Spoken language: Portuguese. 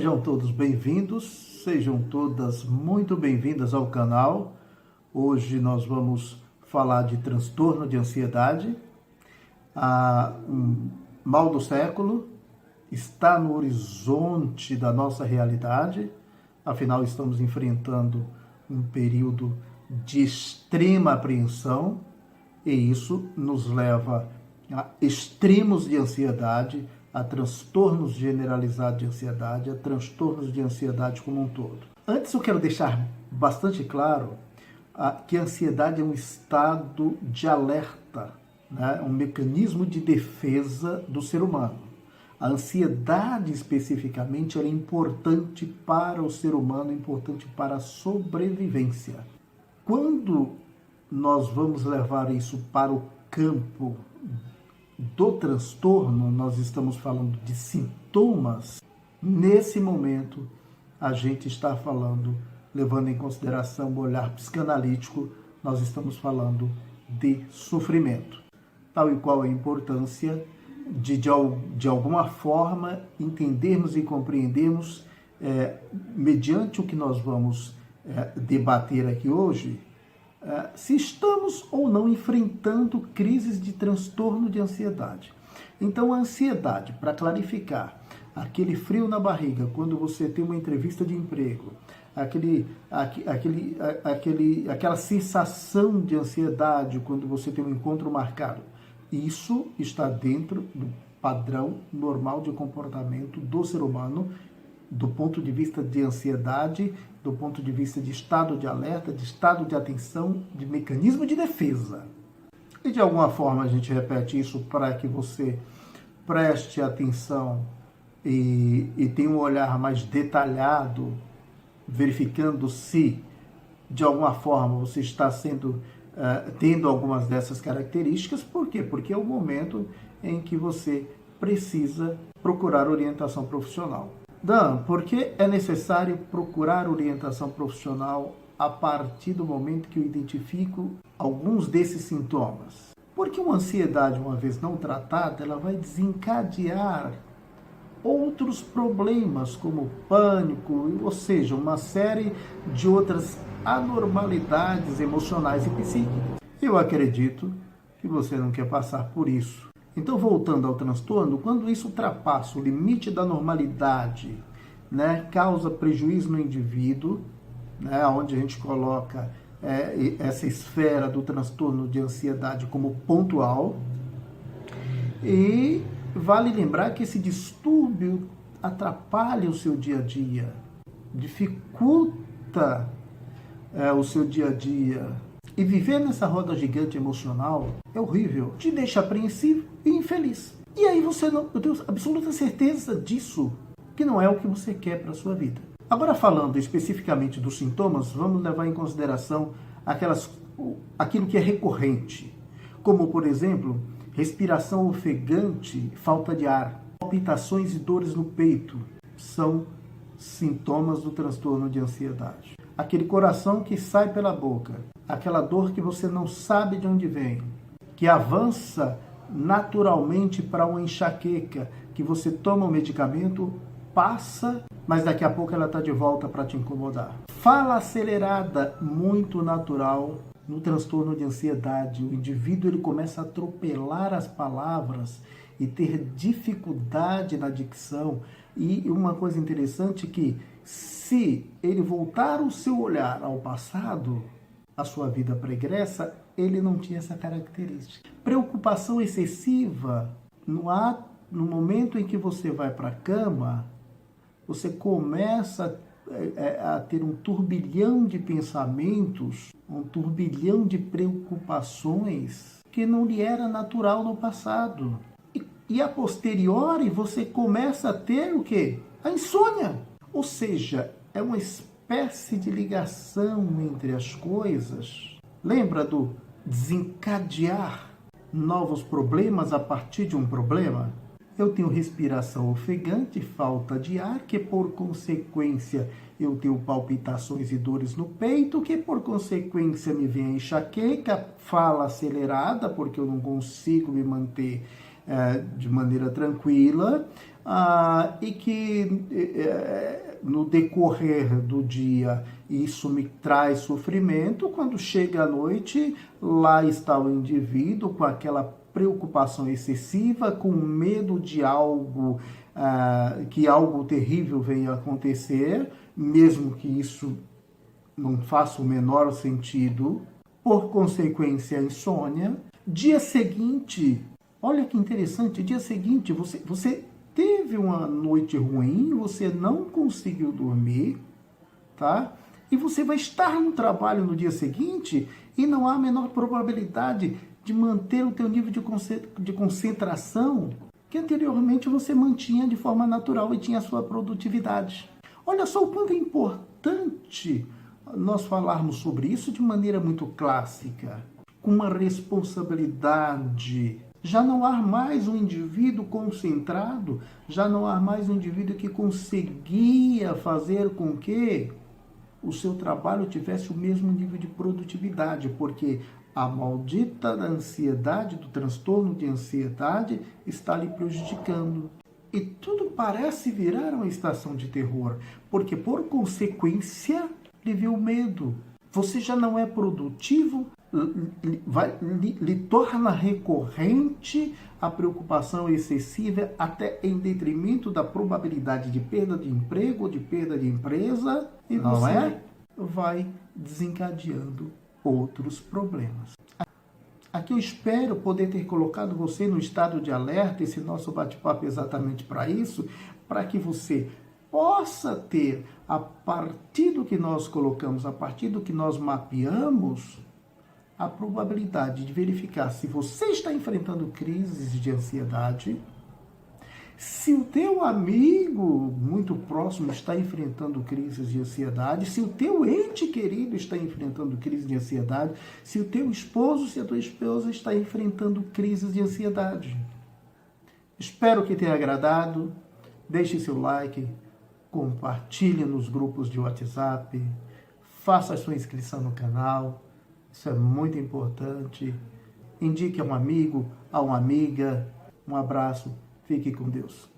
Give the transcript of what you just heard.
Sejam todos bem-vindos, sejam todas muito bem-vindas ao canal. Hoje nós vamos falar de transtorno de ansiedade. Um mal do século está no horizonte da nossa realidade, afinal estamos enfrentando um período de extrema apreensão e isso nos leva a extremos de ansiedade, a transtornos generalizados de ansiedade, a transtornos de ansiedade como um todo. Antes eu quero deixar bastante claro que a ansiedade é um estado de alerta, né? Um mecanismo de defesa do ser humano. A ansiedade especificamente ela é importante para o ser humano, importante para a sobrevivência. Quando nós vamos levar isso para o campo do transtorno, nós estamos falando de sintomas. Nesse momento, a gente está falando, levando em consideração o olhar psicanalítico, nós estamos falando de sofrimento. Tal e qual a importância de alguma forma, entendermos e compreendermos, mediante o que nós vamos debater aqui hoje, se estamos ou não enfrentando crises de transtorno de ansiedade. Então, a ansiedade, para clarificar, aquele frio na barriga quando você tem uma entrevista de emprego, aquela sensação de ansiedade quando você tem um encontro marcado, isso está dentro do padrão normal de comportamento do ser humano, do ponto de vista de ansiedade, do ponto de vista de estado de alerta, de estado de atenção, de mecanismo de defesa. E de alguma forma a gente repete isso para que você preste atenção e tenha um olhar mais detalhado, verificando se de alguma forma você está tendo algumas dessas características. Por quê? Porque é o momento em que você precisa procurar orientação profissional. Dan, por que é necessário procurar orientação profissional a partir do momento que eu identifico alguns desses sintomas? Porque uma ansiedade, uma vez não tratada, ela vai desencadear outros problemas, como pânico, ou seja, uma série de outras anormalidades emocionais e psíquicas. Eu acredito que você não quer passar por isso. Então, voltando ao transtorno, quando isso ultrapassa o limite da normalidade, né, causa prejuízo no indivíduo, né, onde a gente coloca essa esfera do transtorno de ansiedade como pontual, e vale lembrar que esse distúrbio atrapalha o seu dia a dia, dificulta o seu dia a dia. E viver nessa roda gigante emocional é horrível, te deixa apreensivo e infeliz. E aí eu tenho absoluta certeza disso, que não é o que você quer para a sua vida. Agora, falando especificamente dos sintomas, vamos levar em consideração aquilo que é recorrente, como, por exemplo, respiração ofegante, falta de ar, palpitações e dores no peito, são sintomas do transtorno de ansiedade. Aquele coração que sai pela boca, aquela dor que você não sabe de onde vem, que avança naturalmente para uma enxaqueca, que você toma o medicamento, passa, mas daqui a pouco ela está de volta para te incomodar. Fala acelerada, muito natural no transtorno de ansiedade. O indivíduo ele começa a atropelar as palavras e ter dificuldade na dicção. E uma coisa interessante é que, se ele voltar o seu olhar ao passado, a sua vida pregressa, ele não tinha essa característica. Preocupação excessiva, no momento em que você vai para a cama, você começa a ter um turbilhão de pensamentos, um turbilhão de preocupações que não lhe era natural no passado. E a posteriori você começa a ter o quê? A insônia. Ou seja, é uma espécie de ligação entre as coisas. Lembra do desencadear novos problemas a partir de um problema? Eu tenho respiração ofegante, falta de ar, que por consequência eu tenho palpitações e dores no peito, que por consequência me vem a enxaqueca, fala acelerada, porque eu não consigo me manter de maneira tranquila. e que no decorrer do dia isso me traz sofrimento, quando chega a noite, lá está o indivíduo com aquela preocupação excessiva, com medo de algo, que algo terrível venha a acontecer, mesmo que isso não faça o menor sentido, por consequência, a insônia. Dia seguinte, olha que interessante, dia seguinte, você teve uma noite ruim, você não conseguiu dormir, tá? E você vai estar no trabalho no dia seguinte e não há a menor probabilidade de manter o teu nível de concentração que anteriormente você mantinha de forma natural e tinha a sua produtividade. Olha só o quanto é importante nós falarmos sobre isso de maneira muito clássica, com uma responsabilidade. Já não há mais um indivíduo concentrado, já não há mais um indivíduo que conseguia fazer com que o seu trabalho tivesse o mesmo nível de produtividade, porque a maldita da ansiedade, do transtorno de ansiedade, está lhe prejudicando. E tudo parece virar uma estação de terror, porque por consequência lhe vê o medo. Você já não é produtivo, lhe torna recorrente a preocupação excessiva, até em detrimento da probabilidade de perda de emprego ou de perda de empresa, e você vai desencadeando outros problemas. Aqui eu espero poder ter colocado você no estado de alerta, esse nosso bate-papo é exatamente para isso, para que você possa ter, a partir do que nós colocamos, a partir do que nós mapeamos, a probabilidade de verificar se você está enfrentando crises de ansiedade, se o teu amigo muito próximo está enfrentando crises de ansiedade, se o teu ente querido está enfrentando crises de ansiedade, se o teu esposo, se a tua esposa está enfrentando crises de ansiedade. Espero que tenha agradado. Deixe seu like, compartilhe nos grupos de WhatsApp, faça a sua inscrição no canal. Isso é muito importante. Indique a um amigo, a uma amiga. Um abraço. Fique com Deus.